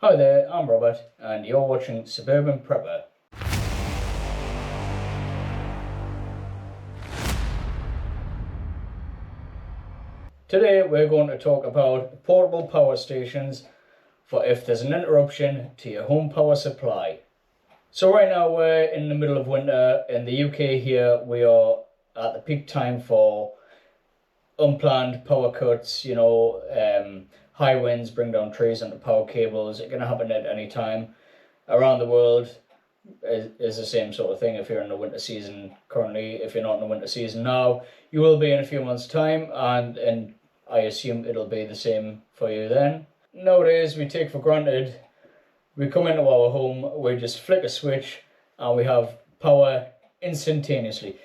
Hi there, I'm Robert and you're watching Suburban Prepper. Today we're going to talk about portable power stations for if there's an interruption to your home power supply. So right now we're in the middle of winter in the UK here. We are at the peak time for unplanned power cuts, high winds bring down trees onto power cables. It can happen at any time. Around the world is the same sort of thing. If you're in the winter season currently, if you're not in the winter season now, you will be in a few months' time, and I assume it'll be the same for you then. Nowadays, we take for granted, we come into our home, we just flick a switch, and we have power instantaneously.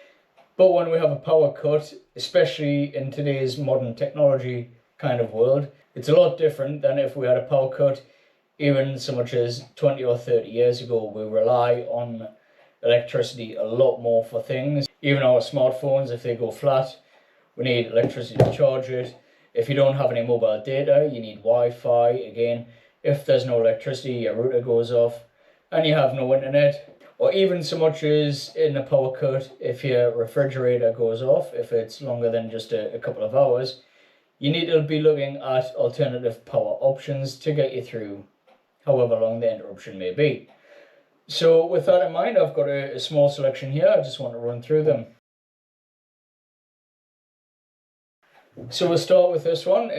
But when we have a power cut, especially in today's modern technology kind of world, it's a lot different than if we had a power cut even so much as 20 or 30 years ago. We rely on electricity a lot more for things. Even our smartphones, if they go flat, we need electricity to charge it. If you don't have any mobile data, you need Wi-Fi. Again, if there's no electricity, your router goes off and you have no internet. Or even so much as in a power cut, if your refrigerator goes off, if it's longer than just a couple of hours, you need to be looking at alternative power options to get you through however long the interruption may be. So with that in mind, I've got a small selection here. I just want to run through them. So we'll start with this one.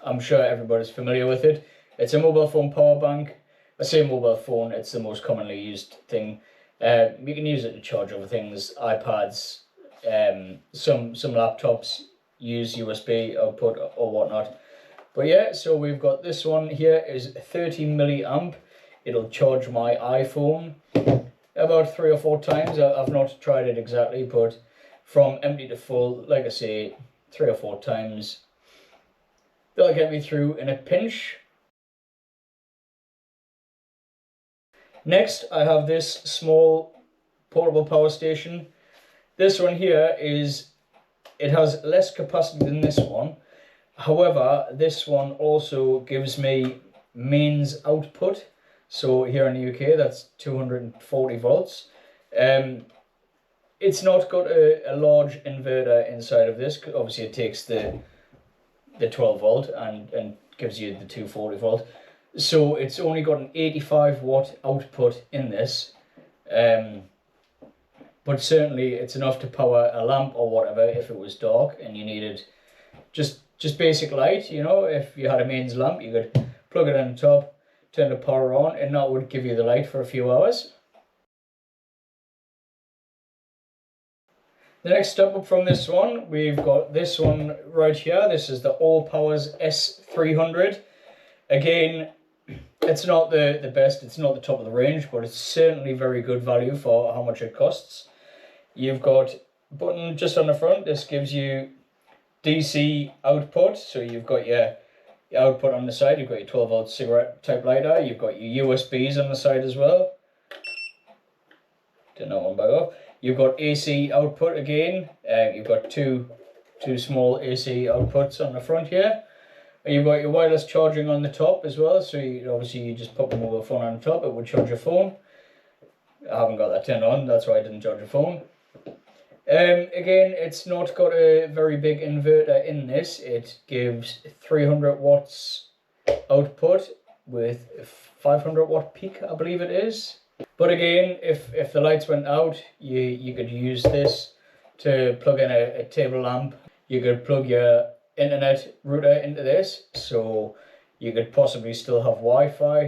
I'm sure everybody's familiar with it. It's a mobile phone power bank. I say mobile phone, it's the most commonly used thing. You can use it to charge other things, iPads, some laptops use USB output or whatnot. But yeah, so we've got this one here is 30 milliamp. It'll charge my iPhone about 3 or 4 times. I've not tried it exactly, but from empty to full, like I say, 3 or 4 times. That'll get me through in a pinch. Next, I have this small portable power station. This one here it has less capacity than this one. However, this one also gives me mains output. So here in the UK, that's 240 volts. It's not got a large inverter inside of this. Obviously, it takes the 12 volt and gives you the 240 volt. So it's only got an 85 watt output in this. But certainly it's enough to power a lamp or whatever if it was dark and you needed just basic light. If you had a mains lamp, you could plug it on top, turn the power on, and that would give you the light for a few hours. The next step up from this one, we've got this one right here. This is the allpowers S300. Again, it's not the best, it's not the top of the range, but it's certainly very good value for how much it costs. You've got a button just on the front. This gives you DC output, so you've got your output on the side. You've got your 12 volt cigarette type lighter. You've got your USBs on the side as well. Turn that one back off. You've got AC output again. You've got two small AC outputs on the front here. And you've got your wireless charging on the top as well. So obviously you just put the mobile phone on top. It would charge your phone. I haven't got that turned on. That's why I didn't charge your phone. Again, it's not got a very big inverter in this. It gives 300 watts output with 500 watt peak, I believe it is. But again, if the lights went out, you could use this to plug in a table lamp. You could plug your internet router into this, so you could possibly still have Wi-Fi.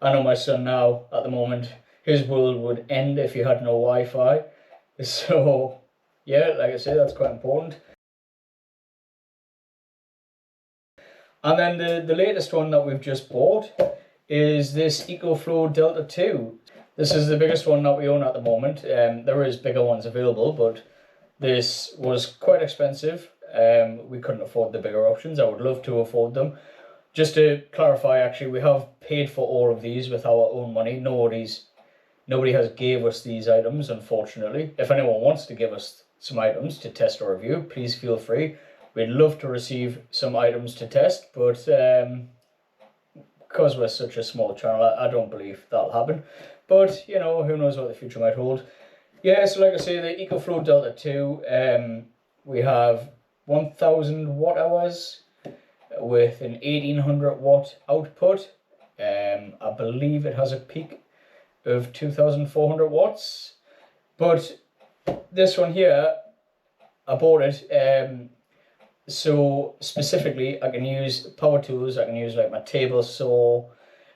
I know my son now, at the moment, his world would end if he had no Wi-Fi. So, yeah, like I say, that's quite important. And then the latest one that we've just bought is this ecoflow Delta 2. This is the biggest one that we own at the moment. There is bigger ones available, but this was quite expensive. We couldn't afford the bigger options. I would love to afford them. Just to clarify, actually, we have paid for all of these with our own money. Nobody has gave us these items, unfortunately. If anyone wants to give us some items to test or review, please feel free. We'd love to receive some items to test, but because we're such a small channel, I don't believe that'll happen. But, you know, who knows what the future might hold. Yeah, so like I say, the ecoflow Delta 2, we have 1000 watt hours with an 1800 watt output. I believe it has a peak of 2400 watts. But this one here, I bought it so specifically I can use power tools. I can use like my table saw.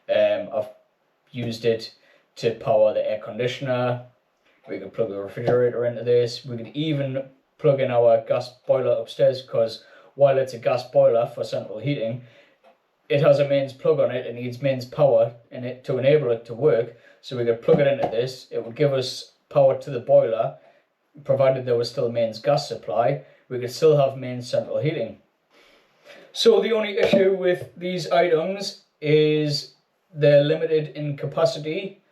I've used it to power the air conditioner. We could plug the refrigerator into this. We could even plug in our gas boiler upstairs, because while it's a gas boiler for central heating, it has a mains plug on it. It needs mains power in it to enable it to work. So we could plug it into this. It would give us power to the boiler, provided there was still mains gas supply. We could still have mains central heating. So the only issue with these items is they're limited in capacity.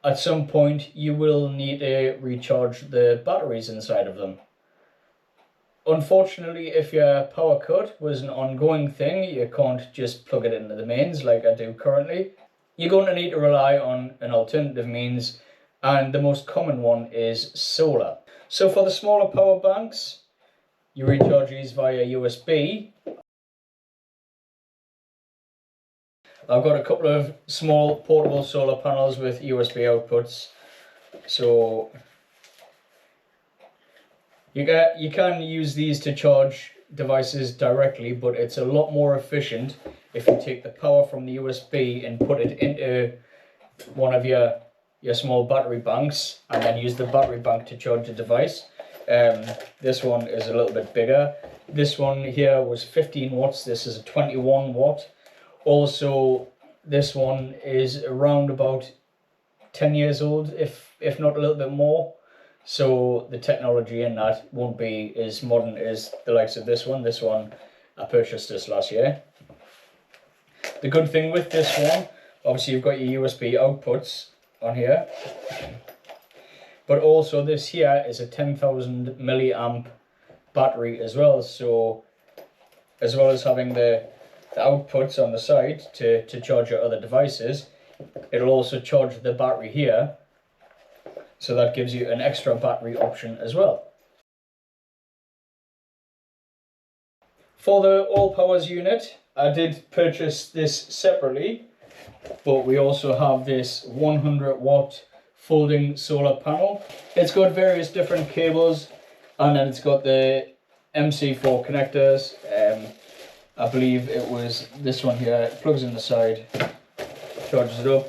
At some point you will need to recharge the batteries inside of them. Unfortunately, if your power cut was an ongoing thing, you can't just plug it into the mains like I do currently. You're going to need to rely on an alternative means, and the most common one is solar. So for the smaller power banks, you recharge these via USB. I've got a couple of small portable solar panels with USB outputs, so you can use these to charge devices directly, but it's a lot more efficient if you take the power from the USB and put it into one of your small battery banks, and then use the battery bank to charge the device. This one is a little bit bigger. This one here was 15 watts. This is a 21 watt. Also, this one is around about 10 years old, if not a little bit more. So the technology in that won't be as modern as the likes of this one. This one, I purchased this last year. The good thing with this one, obviously you've got your USB outputs on here, but also this here is a 10,000 milliamp battery as well. So as well as having the outputs on the side to charge your other devices, it'll also charge the battery here, so that gives you an extra battery option as well. For the allpowers unit, I did purchase this separately, but we also have this 100 watt folding solar panel. It's got various different cables, and then it's got the MC4 connectors. I believe it was this one here. It plugs in the side, charges it up.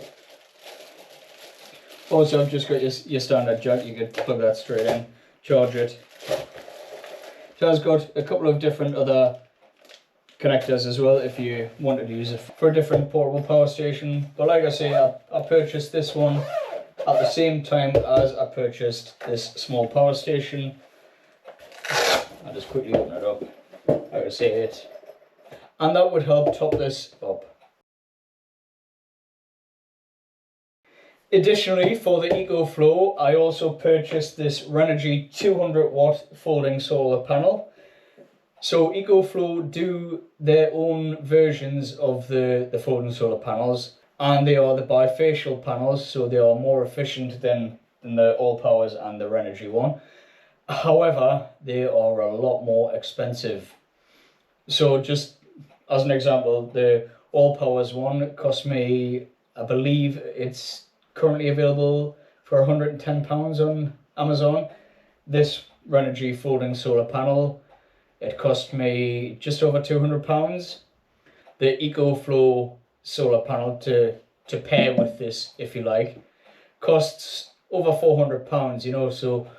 Also, I've just got your standard jack. You could plug that straight in, charge it. So it's got a couple of different other connectors as well if you wanted to use it for a different portable power station. But like I say, I purchased this one at the same time as I purchased this small power station. I'll just quickly open it up. Like I say, it. And that would help top this up. Additionally, for the ecoflow, I also purchased this Renogy 200 watt folding solar panel. So ecoflow do their own versions of the folding solar panels, and they are the bifacial panels, so they are more efficient than the allpowers and the Renogy one. However, they are a lot more expensive. So just as an example, the allpowers one cost me, I believe it's currently available for £110 on Amazon. This Renogy folding solar panel, it cost me just over £200. The ecoflow solar panel to pair with this, if you like, costs over £400, you know. So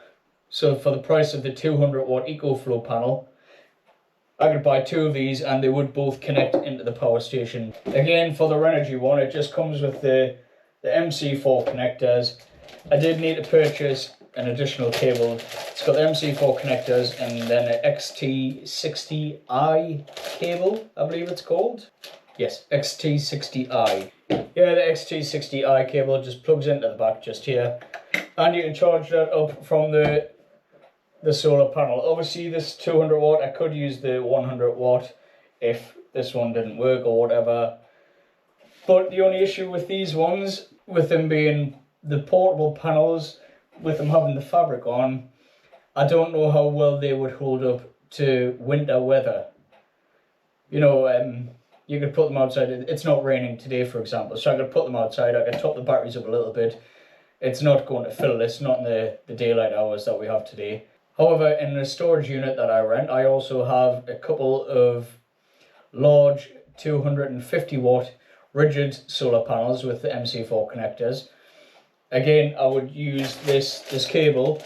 for the price of the 200 watt ecoflow panel, I could buy two of these and they would both connect into the power station. Again, for the Renogy one, it just comes with the MC4 connectors. I did need to purchase an additional cable. It's got the MC4 connectors and then an XT60i cable, I believe it's called. Yes, XT60i. Yeah, the XT60i cable just plugs into the back just here, and you can charge that up from the solar panel. Obviously this 200 watt, I could use the 100 watt if this one didn't work or whatever. But the only issue with these ones, with them being the portable panels, with them having the fabric on, I don't know how well they would hold up to winter weather. You know, you could put them outside. It's not raining today, for example, so I could put them outside. I could top the batteries up a little bit. It's not going to fill this, not in the daylight hours that we have today. However, in the storage unit that I rent, I also have a couple of large 250 watt rigid solar panels with the MC4 connectors. Again, I would use this cable,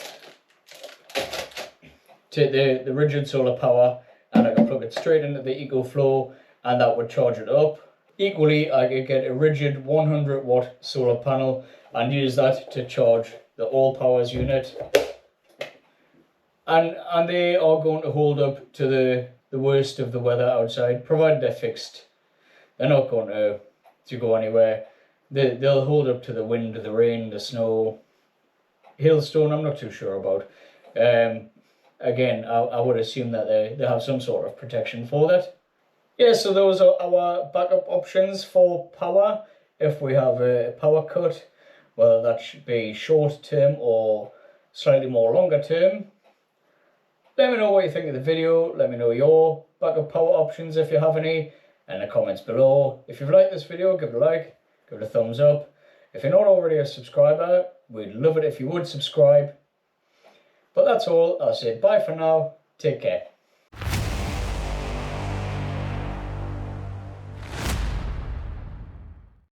take the rigid solar power, and I can plug it straight into the ecoflow, and that would charge it up. Equally, I could get a rigid 100 watt solar panel and use that to charge the allpowers unit. And they are going to hold up to the worst of the weather outside, provided they're fixed. They're not going to go anywhere. They'll hold up to the wind, the rain, the snow, hailstone. I'm not too sure about. Again, I would assume that they have some sort of protection for that. Yeah, so those are our backup options for power. If we have a power cut, whether that should be short term or slightly more longer term. Let me know what you think of the video. Let me know your backup power options if you have any in the comments below. If you've liked this video, give it a like, give it a thumbs up. If you're not already a subscriber, we'd love it if you would subscribe. But that's all. I'll say bye for now. Take care.